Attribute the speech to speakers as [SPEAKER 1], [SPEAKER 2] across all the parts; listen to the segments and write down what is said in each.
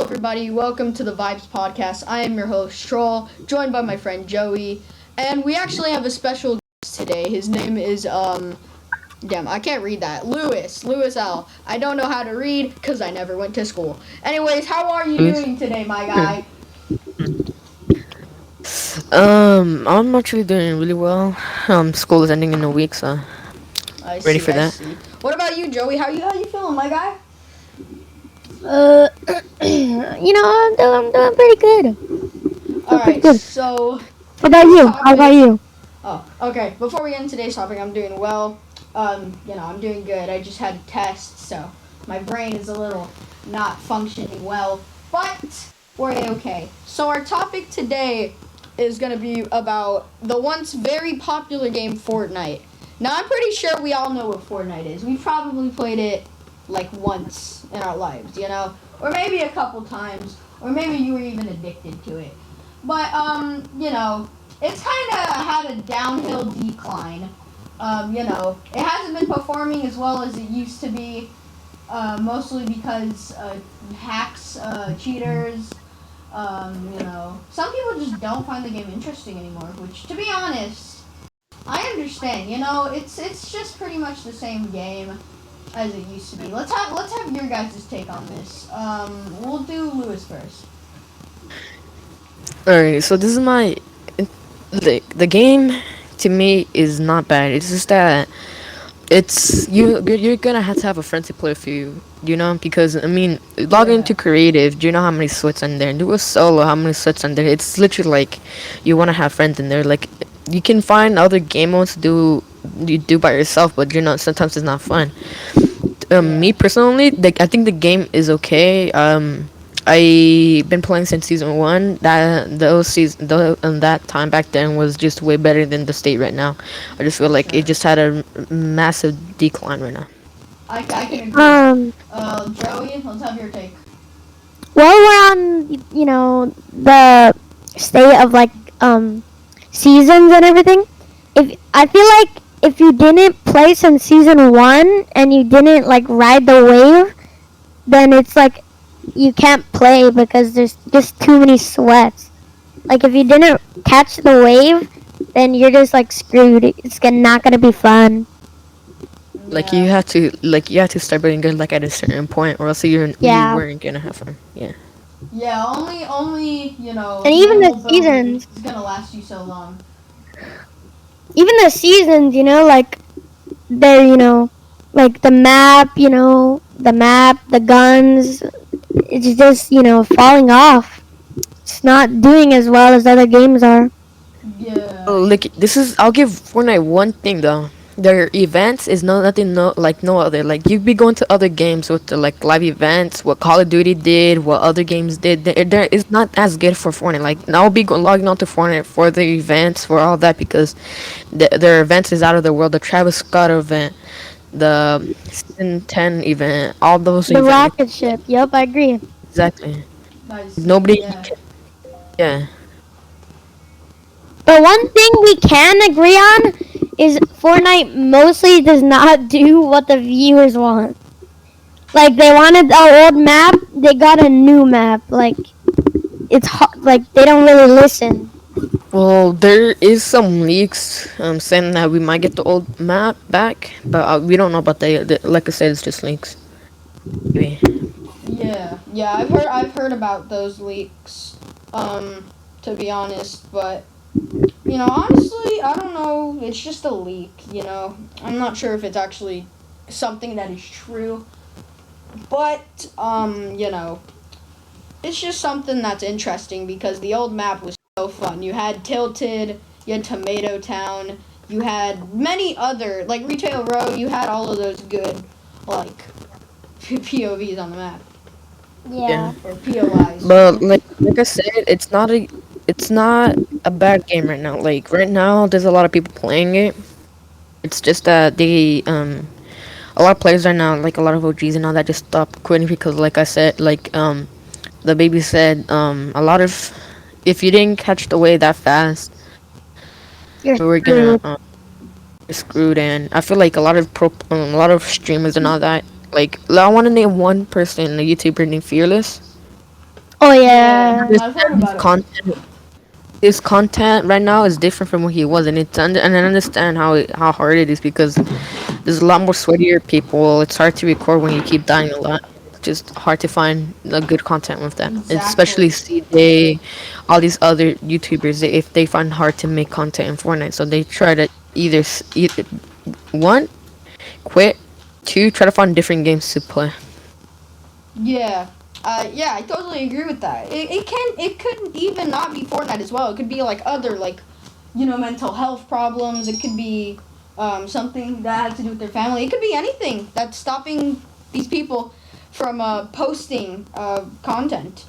[SPEAKER 1] everybody. Welcome to the Vibes podcast. I am your host, Stroll, joined by my friend Joey. And we actually have a special guest today. His name is, damn, I can't read that. Lewis L. I don't know how to read because I never went to school. Anyways, how are you doing today, my guy?
[SPEAKER 2] I'm actually doing really well. School is ending in a week, so
[SPEAKER 1] I
[SPEAKER 2] ready
[SPEAKER 1] see,
[SPEAKER 2] for
[SPEAKER 1] I
[SPEAKER 2] that.
[SPEAKER 1] see. What about you, Joey? How you feeling, my guy?
[SPEAKER 3] Uh, I'm doing pretty good. Doing pretty
[SPEAKER 1] Alright,
[SPEAKER 3] good.
[SPEAKER 1] so
[SPEAKER 3] How about
[SPEAKER 1] today's
[SPEAKER 3] you? How about
[SPEAKER 1] topic.
[SPEAKER 3] you?
[SPEAKER 1] Oh, okay. Before we get into today's topic, I'm doing well. I'm doing good. I just had a test, so my brain is a little not functioning well, but we're okay. So our topic today is gonna be about the once very popular game Fortnite. Now I'm pretty sure we all know what Fortnite is. We've probably played it like once in our lives, or maybe a couple times, or maybe you were even addicted to it. But it's kind of had a downhill decline. It hasn't been performing as well as it used to be, mostly because hacks, cheaters. Some people just don't find the game interesting anymore. Which, to be honest, I understand. It's just pretty much the same game as it used to be. Let's have your guys' take on this. We'll do Lewis first.
[SPEAKER 2] Alright, so this is my the game to me is not bad. It's just that you're gonna have to have a friend to play with you. Because I mean, log
[SPEAKER 1] Yeah.
[SPEAKER 2] into creative. Do you know how many sweats in there? Do a solo. How many sweats in there? It's literally like you want to have friends in there. Like you can find other game modes to do you do by yourself, but sometimes it's not fun. Me
[SPEAKER 1] Yeah.
[SPEAKER 2] personally, I think the game is okay. I been playing since season one. That time back then was just way better than the state right now. I just feel like it
[SPEAKER 1] Sure.
[SPEAKER 2] just had a massive decline right now.
[SPEAKER 1] I can agree.
[SPEAKER 3] Um,
[SPEAKER 1] Joey, let's have your take.
[SPEAKER 3] while we're on, the state of seasons and everything, if I feel like if you didn't play since season one and you didn't like ride the wave, then it's like you can't play because there's just too many sweats. Like if you didn't catch the wave, then you're just like screwed. Not gonna be fun.
[SPEAKER 2] Like
[SPEAKER 1] Yeah.
[SPEAKER 2] you have to start being good like at a certain point, or else you
[SPEAKER 3] Yeah,
[SPEAKER 2] weren't gonna have fun. Yeah.
[SPEAKER 1] Yeah, only
[SPEAKER 3] and even the
[SPEAKER 1] normal building
[SPEAKER 3] seasons,
[SPEAKER 1] is gonna last you so long.
[SPEAKER 3] like they're like the map, the guns. It's just falling off. It's not doing as well as other games are.
[SPEAKER 1] Yeah.
[SPEAKER 2] Oh, look, I'll give Fortnite one thing though. Their events is nothing no like no other. Like you be going to other games with the like live events, what Call of Duty did, what other games did. There is not as good for Fortnite. Like I'll be logging on to Fortnite for the events for all that because their events is out of the world. The Travis Scott event, the season 10 event, all those
[SPEAKER 3] The
[SPEAKER 2] events.
[SPEAKER 3] rocket ship. Yep, I agree.
[SPEAKER 2] Exactly.
[SPEAKER 1] Nice.
[SPEAKER 2] Nobody.
[SPEAKER 1] Yeah.
[SPEAKER 2] Yeah.
[SPEAKER 3] But one thing we can agree on is Fortnite mostly does not do what the viewers want. Like they wanted our old map, they got a new map. Like it's hard, like they don't really listen.
[SPEAKER 2] Well, there is some leaks saying that we might get the old map back, but we don't know about like I said, it's just leaks. Maybe.
[SPEAKER 1] Yeah. I've heard about those leaks. To be honest, but honestly, I don't know. It's just a leak. I'm not sure if it's actually something that is true, but it's just something that's interesting because the old map was so fun. You had Tilted, you had Tomato Town, you had many other like Retail Row. You had all of those good like POVs on the map
[SPEAKER 2] Yeah.
[SPEAKER 3] Yeah.
[SPEAKER 1] or POIs.
[SPEAKER 2] But like I said, it's not a bad game right now. Like right now, there's a lot of people playing it. It's just that a lot of players right now, like a lot of OGs and all that, just stopped quitting because, like I said, the baby said, a lot of if you didn't catch the wave that fast,
[SPEAKER 3] You're
[SPEAKER 2] we were gonna
[SPEAKER 3] screwed.
[SPEAKER 2] get screwed. And I feel like a lot of streamers and all that. Like I want to name one person, a YouTuber named Fearless.
[SPEAKER 3] Oh
[SPEAKER 1] Yeah,
[SPEAKER 3] yeah.
[SPEAKER 2] His,
[SPEAKER 1] I've heard
[SPEAKER 2] his
[SPEAKER 1] about it.
[SPEAKER 2] content, his content right now is different from what he was, and and I understand how hard it is because there's a lot more sweatier people. It's hard to record when you keep dying a lot. It's just hard to find a good content with that. Especially
[SPEAKER 1] Exactly.
[SPEAKER 2] CJ, all these other YouTubers, if they find hard to make content in Fortnite, so they try to either one quit, two try to find different games to play.
[SPEAKER 1] Yeah. Yeah, I totally agree with that. It could even not be Fortnite as well. It could be like other like, mental health problems. It could be something that has to do with their family. It could be anything that's stopping these people from posting content.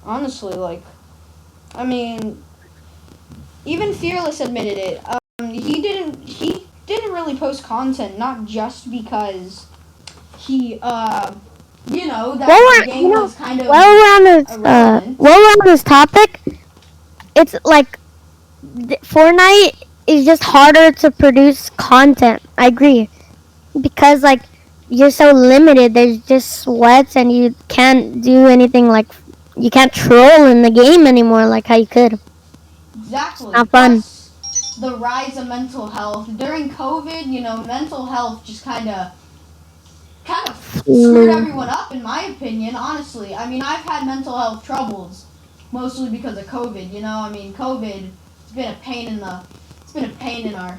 [SPEAKER 1] Honestly, like, I mean, even Fearless admitted it. He didn't really post content, not just because he
[SPEAKER 3] While
[SPEAKER 1] that the
[SPEAKER 3] we're
[SPEAKER 1] game was kind of
[SPEAKER 3] while we're on this
[SPEAKER 1] irrelevant.
[SPEAKER 3] while we're on this topic, it's like Fortnite is just harder to produce content. I agree because like you're so limited. There's just sweats and you can't do anything like you can't troll in the game anymore like how you could.
[SPEAKER 1] Exactly.
[SPEAKER 3] Not fun.
[SPEAKER 1] Plus the rise of mental health during COVID. Mental health just kind of screwed
[SPEAKER 3] Mm.
[SPEAKER 1] everyone up, in my opinion. Honestly, I mean, I've had mental health troubles mostly because of COVID. I mean, COVID. It's been a pain in our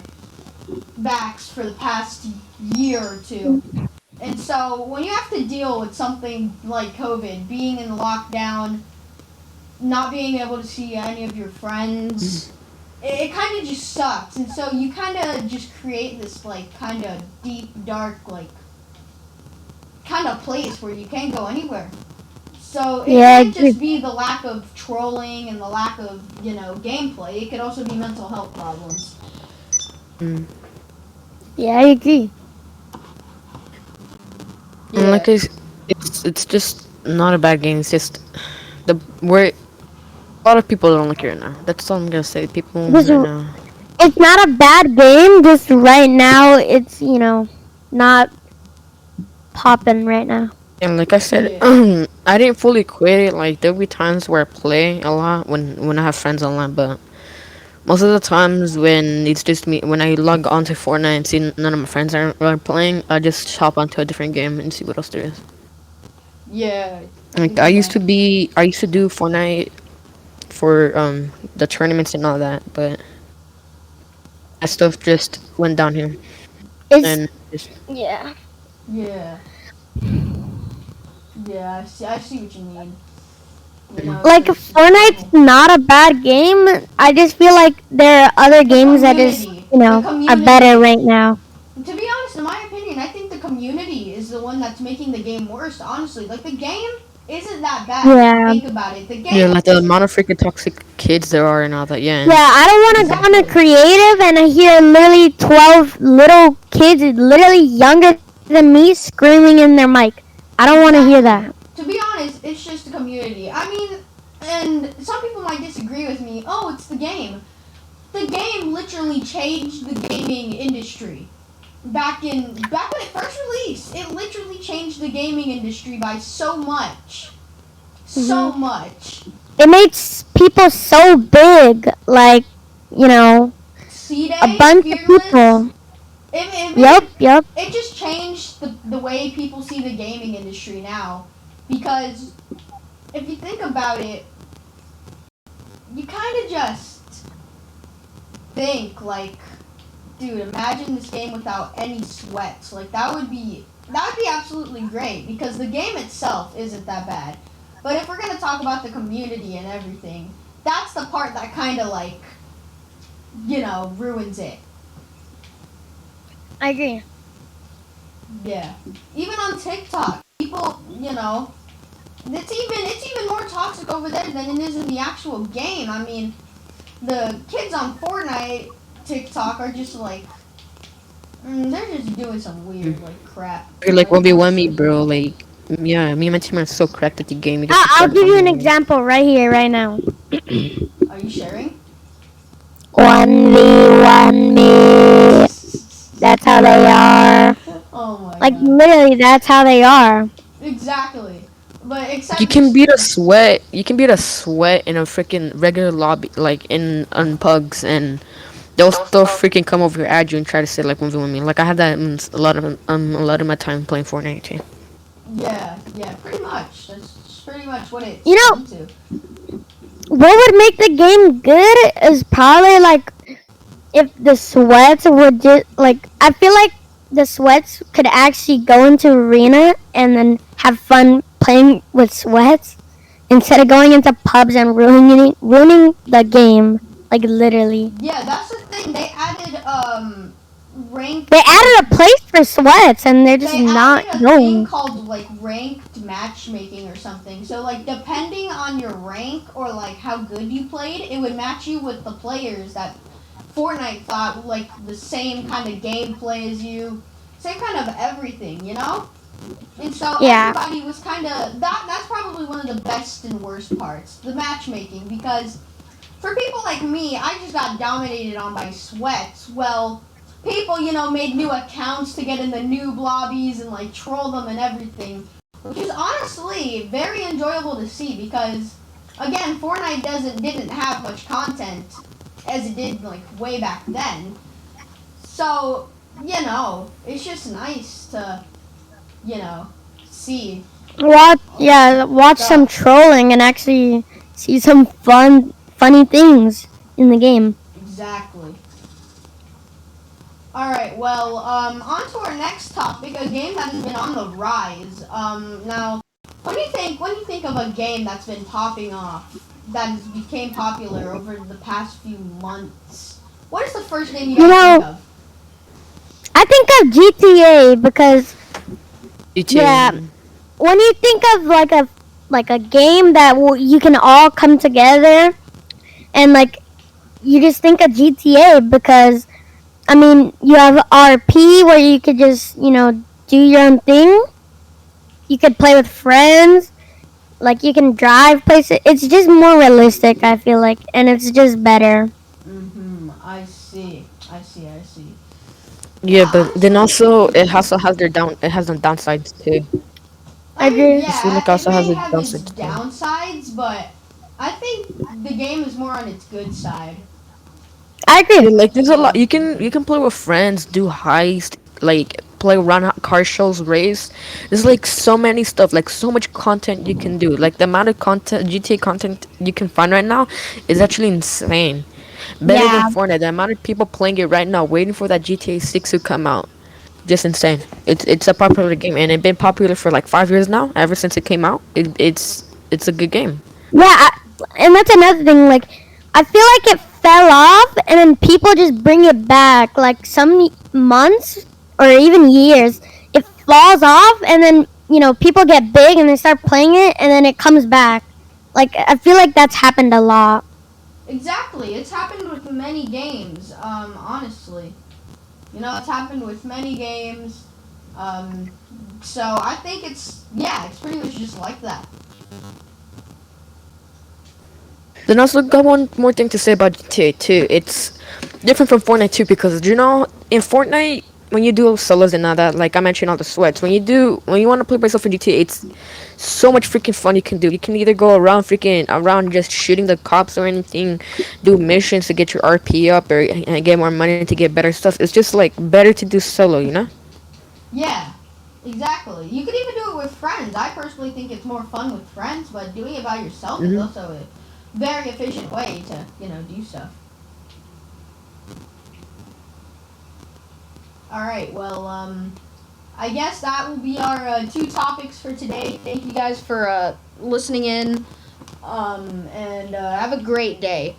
[SPEAKER 1] backs for the past year or two. And so when you have to deal with something like COVID, being in lockdown, not being able to see any of your friends, it kind of just sucks. And so you kind of just create this like kind of deep, dark, like kind of place where you can't go anywhere. So it
[SPEAKER 3] Yeah, I
[SPEAKER 1] can't
[SPEAKER 3] agree.
[SPEAKER 1] just be the lack of trolling and the lack of gameplay. It could also be mental health problems.
[SPEAKER 2] Mm.
[SPEAKER 3] Yeah, I agree.
[SPEAKER 2] And
[SPEAKER 1] Yeah.
[SPEAKER 2] it's just not a bad game. It's just the where a lot of people don't like it right now. That's all I'm gonna say. People
[SPEAKER 3] Just
[SPEAKER 2] right now.
[SPEAKER 3] it's not a bad game. Just right now, it's not popping right now.
[SPEAKER 2] And like I said,
[SPEAKER 1] Yeah.
[SPEAKER 2] I didn't fully quit it. Like there'll be times where I play a lot when I have friends online, but most of the times when it's just me, when I log onto Fortnite and see none of my friends are playing, I just hop onto a different game and see what else there is.
[SPEAKER 1] Yeah. I
[SPEAKER 2] Like
[SPEAKER 1] can see that.
[SPEAKER 2] I used to do Fortnite for the tournaments and all that, but that stuff just went down here
[SPEAKER 3] It's
[SPEAKER 2] and just
[SPEAKER 3] yeah.
[SPEAKER 1] Yeah. Yeah. I see what you mean. It's
[SPEAKER 3] Like
[SPEAKER 1] just
[SPEAKER 3] Fortnite's
[SPEAKER 1] trouble.
[SPEAKER 3] not a bad game. I just feel like there are other
[SPEAKER 1] The
[SPEAKER 3] games that is
[SPEAKER 1] community. The
[SPEAKER 3] are better
[SPEAKER 1] community.
[SPEAKER 3] right now.
[SPEAKER 1] To be honest, in my opinion, I think the community is the one that's making the game worse. Honestly, like the game isn't that bad if you
[SPEAKER 3] Yeah.
[SPEAKER 1] think about it. The
[SPEAKER 2] yeah,
[SPEAKER 1] game
[SPEAKER 2] like the
[SPEAKER 1] is
[SPEAKER 2] amount of freaking toxic kids there are and all that.
[SPEAKER 3] Yeah,
[SPEAKER 2] Yeah,
[SPEAKER 3] I don't want to go on a
[SPEAKER 1] exactly,
[SPEAKER 3] creative and I hear literally 12 little kids, literally younger than me, screaming in their mic. I don't want to hear that.
[SPEAKER 1] exactly. To be honest, it's just the community. I mean, and some people might disagree with me. Oh, it's the game. The game literally changed the gaming industry. Back when it first released, it literally changed the gaming industry by so much.
[SPEAKER 3] Hmm.
[SPEAKER 1] So much.
[SPEAKER 3] It makes people so big, like, you know,
[SPEAKER 1] C
[SPEAKER 3] a
[SPEAKER 1] Day,
[SPEAKER 3] bunch of
[SPEAKER 1] Fearless.
[SPEAKER 3] people.
[SPEAKER 1] It
[SPEAKER 3] Yep,
[SPEAKER 1] made
[SPEAKER 3] yep.
[SPEAKER 1] it just changed the way people see the gaming industry now. Because if you think about it, you kind of just think like, dude, imagine this game without any sweats. Like that would be absolutely great because the game itself isn't that bad. But if we're gonna talk about the community and everything, that's the part that kind of like ruins it.
[SPEAKER 3] I agree.
[SPEAKER 1] Yeah. Even on TikTok, people, it's even more toxic over there than it is in the actual game. I mean, the kids on Fortnite TikTok are just like, they're just doing some weird like crap.
[SPEAKER 2] you're like
[SPEAKER 1] Like
[SPEAKER 2] 1v1 me,
[SPEAKER 1] honestly.
[SPEAKER 2] bro. Like yeah, me and my team are so cracked at the game. We just
[SPEAKER 3] I'll
[SPEAKER 2] record
[SPEAKER 3] give you an
[SPEAKER 2] 1v1.
[SPEAKER 3] example right here, right now.
[SPEAKER 1] Are you sharing?
[SPEAKER 3] 1v1 me. That's how they are.
[SPEAKER 1] Oh my
[SPEAKER 3] Like,
[SPEAKER 1] god.
[SPEAKER 3] literally, that's how they are.
[SPEAKER 1] Exactly. But
[SPEAKER 2] You
[SPEAKER 1] except
[SPEAKER 2] can
[SPEAKER 1] it's
[SPEAKER 2] beat a sweat. You can beat a sweat in a freaking regular lobby, like in on pugs, and they'll still freaking come over at you and try to say like 1v1 me. Like I had that in a lot of my time playing Fortnite too.
[SPEAKER 1] yeah, pretty much. That's pretty much what
[SPEAKER 3] You
[SPEAKER 1] it's
[SPEAKER 3] know,
[SPEAKER 1] come to.
[SPEAKER 3] what would make the game good is probably like if the sweats would just like I feel like the sweats could actually go into arena and then have fun playing with sweats instead of going into pubs and ruining the game like literally.
[SPEAKER 1] Yeah, that's the thing. They added
[SPEAKER 3] They
[SPEAKER 1] ranked like
[SPEAKER 3] added a place for sweats and they're just
[SPEAKER 1] they
[SPEAKER 3] not
[SPEAKER 1] added a thing
[SPEAKER 3] going.
[SPEAKER 1] called like ranked matchmaking or something. So like depending on your rank or like how good you played, it would match you with the players that Fortnite thought like the same kind of gameplay as you, same kind of everything, you know? And so
[SPEAKER 3] Yeah.
[SPEAKER 1] everybody was kind of that's probably one of the best and worst parts, the matchmaking, because for people like me, I just got dominated on by sweats. Well, people, made new accounts to get in the noob lobbies and like troll them and everything, which is honestly very enjoyable to see because, again, Fortnite didn't have much content as it did like way back then. So, it's just nice to, you know, see all this
[SPEAKER 3] Watch some
[SPEAKER 1] stuff.
[SPEAKER 3] trolling and actually see some funny things in the game.
[SPEAKER 1] Exactly. All right. Well, on to our next topic, a game that has been on the rise. Now, when you think of a game that's been popping off, that has became popular over the past few months, what is the first name you
[SPEAKER 3] You
[SPEAKER 1] guys think
[SPEAKER 3] know,
[SPEAKER 1] of?
[SPEAKER 3] I think of GTA because yeah,
[SPEAKER 2] GTA.
[SPEAKER 3] when you think of like a game that you can all come together and like you just think of GTA because I mean you have RP where you could just do your own thing. You could play with friends. Like you can drive places. It's just more realistic. I feel like, and it's just better.
[SPEAKER 1] I see. I see.
[SPEAKER 2] Yeah,
[SPEAKER 1] Yeah,
[SPEAKER 2] but then
[SPEAKER 1] honestly,
[SPEAKER 2] also it has some downsides too.
[SPEAKER 3] I
[SPEAKER 1] I mean,
[SPEAKER 3] agree.
[SPEAKER 2] I feel
[SPEAKER 1] yeah,
[SPEAKER 2] like
[SPEAKER 1] it
[SPEAKER 2] also has
[SPEAKER 1] may
[SPEAKER 2] a
[SPEAKER 1] have its
[SPEAKER 2] downside too.
[SPEAKER 1] downsides, but I think the game is more on its good side.
[SPEAKER 3] I agree.
[SPEAKER 2] Yeah, like there's a lot
[SPEAKER 1] So,
[SPEAKER 2] you can play with friends, do heist, like play run car shows, race. There's like so many stuff, like so much content you can do. Like the amount of content GTA content you can find right now is actually insane. Better than
[SPEAKER 3] Yeah.
[SPEAKER 2] Fortnite. The amount of people playing it right now, waiting for that GTA 6 to come out, just insane. It's a popular game and it's been popular for like 5 years now. Ever since it came out, it's a good game.
[SPEAKER 3] Yeah, and that's another thing. Like, I feel like it fell off, and then people just bring it back. Like some months or even years, it falls off, and then people get big and they start playing it, and then it comes back. Like I feel like that's happened a lot.
[SPEAKER 1] exactly. It's happened with many games, honestly. It's happened with many games. Um, so I think it's pretty much just like that.
[SPEAKER 2] Then also got one more thing to say about GTA 2. It's different from Fortnite 2 because in Fortnite when you do solos and all that, like I mentioned all the sweats, when you want to play by yourself in GTA, it's so much freaking fun you can do. You can either go around freaking around just shooting the cops or anything, do missions to get your RP up or and get more money to get better stuff. It's just like better to do solo, you know?
[SPEAKER 1] Yeah, exactly. You could even do it with friends. I personally think it's more fun with friends, but doing it by yourself is
[SPEAKER 2] Hmm.
[SPEAKER 1] also a very efficient way to, do stuff. All right. Well, I guess that will be our two topics for today. Thank you guys for listening in, and have a great day.